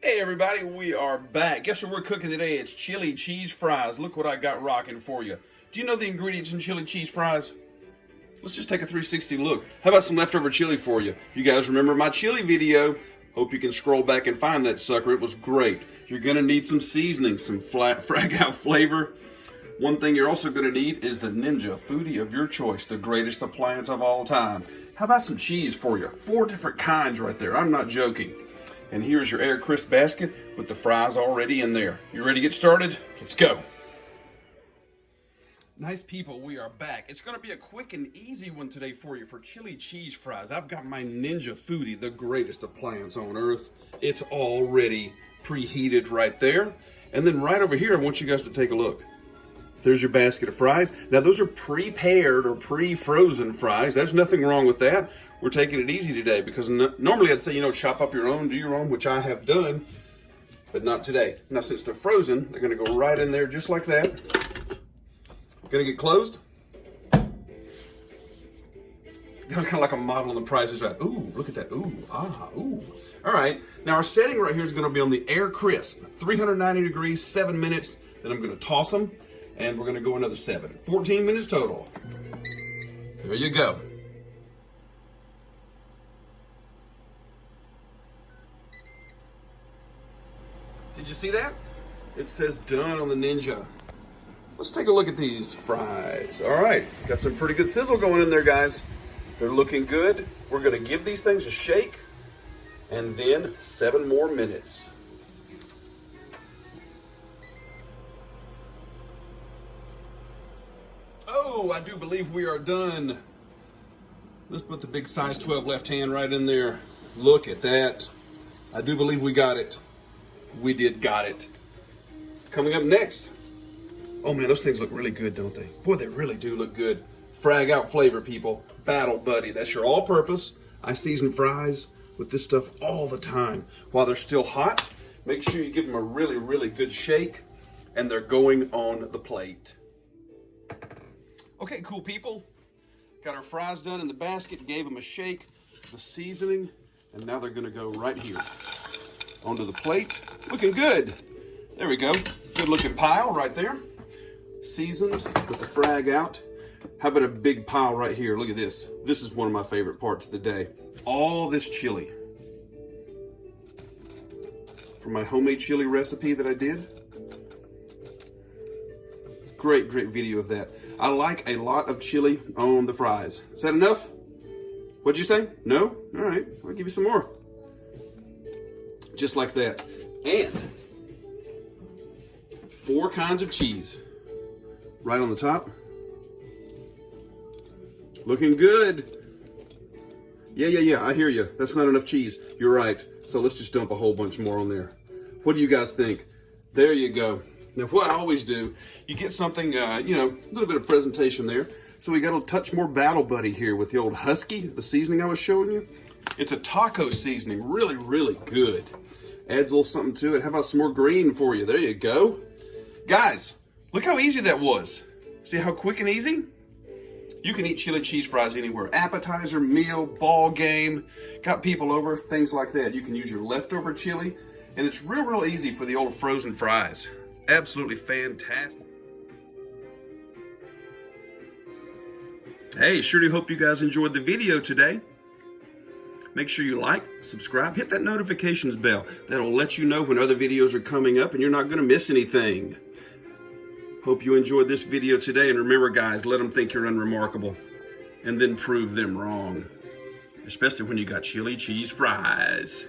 Hey everybody, we are back. Guess what we're cooking today? It's chili cheese fries. Look what I got rocking for you. Do you know the ingredients in chili cheese fries? Let's just take a 360 look. How about some leftover chili for you? You guys remember my chili video? Hope you can scroll back and find that sucker. It was great. You're gonna need some seasoning, some frag out flavor. One thing you're also gonna need is the Ninja Foodi of your choice, the greatest appliance of all time. How about some cheese for you? 4 different kinds right there. I'm not joking. And here's your air crisp basket with the fries already in there. You ready to get started? Let's go. Nice people, we are back. It's gonna be a quick and easy one today for you for chili cheese fries. I've got my Ninja Foodi, the greatest appliance on earth. It's already preheated right there. And then right over here, I want you guys to take a look. There's your basket of fries. Now those are prepared or pre-frozen fries. There's nothing wrong with that. We're taking it easy today because normally I'd say, chop up your own, do your own, which I have done, but not today. Now since they're frozen, they're gonna go right in there just like that. Gonna get closed. That was kind of like a model on The Price is Right. Ooh, look at that, ooh, ah, ooh. All right, now our setting right here is gonna be on the air crisp, 390 degrees, 7 minutes. Then I'm gonna toss them and we're gonna go another 7. 14 minutes total. There you go. Did you see that? It says done on the Ninja. Let's take a look at these fries. All right, got some pretty good sizzle going in there, guys. They're looking good. We're gonna give these things a shake and then 7 more minutes. Oh, I do believe we are done. Let's put the big size 12 left hand right in there. Look at that. I do believe we got it. We got it. Coming up next. Oh man, those things look really good, don't they? Boy, they really do look good. Frag out flavor, people. Battle Buddy. That's your all-purpose. I season fries with this stuff all the time. While they're still hot, make sure you give them a really, really good shake, and they're going on the plate. Okay, cool people. Got our fries done in the basket, gave them a shake, the seasoning, and now they're gonna go right here onto the plate. Looking good. There we go. Good looking pile right there. Seasoned with the frag out. How about a big pile right here? Look at this. This is one of my favorite parts of the day. All this chili. From my homemade chili recipe that I did. Great video of that. I like a lot of chili on the fries. Is that enough? What'd you say? No? All right, I'll give you some more. Just like that. And 4 kinds of cheese right on the top. Looking good. Yeah, I hear you. That's not enough cheese. You're right. So let's just dump a whole bunch more on there. What do you guys think? There you go. Now what I always do, you get something, a little bit of presentation there. So we got a touch more Battle Buddy here with the old Husky, the seasoning I was showing you. It's a taco seasoning, really, really good. Adds a little something to it. How about some more green for you? There you go. Guys, look how easy that was. See how quick and easy? You can eat chili cheese fries anywhere. Appetizer, meal, ball game, got people over, things like that. You can use your leftover chili, and it's real easy for the old frozen fries. Absolutely fantastic. Hey, sure do hope you guys enjoyed the video today. Make sure you like, subscribe, hit that notifications bell. That'll let you know when other videos are coming up and you're not gonna miss anything. Hope you enjoyed this video today, and remember guys, let them think you're unremarkable and then prove them wrong. Especially when you got chili cheese fries.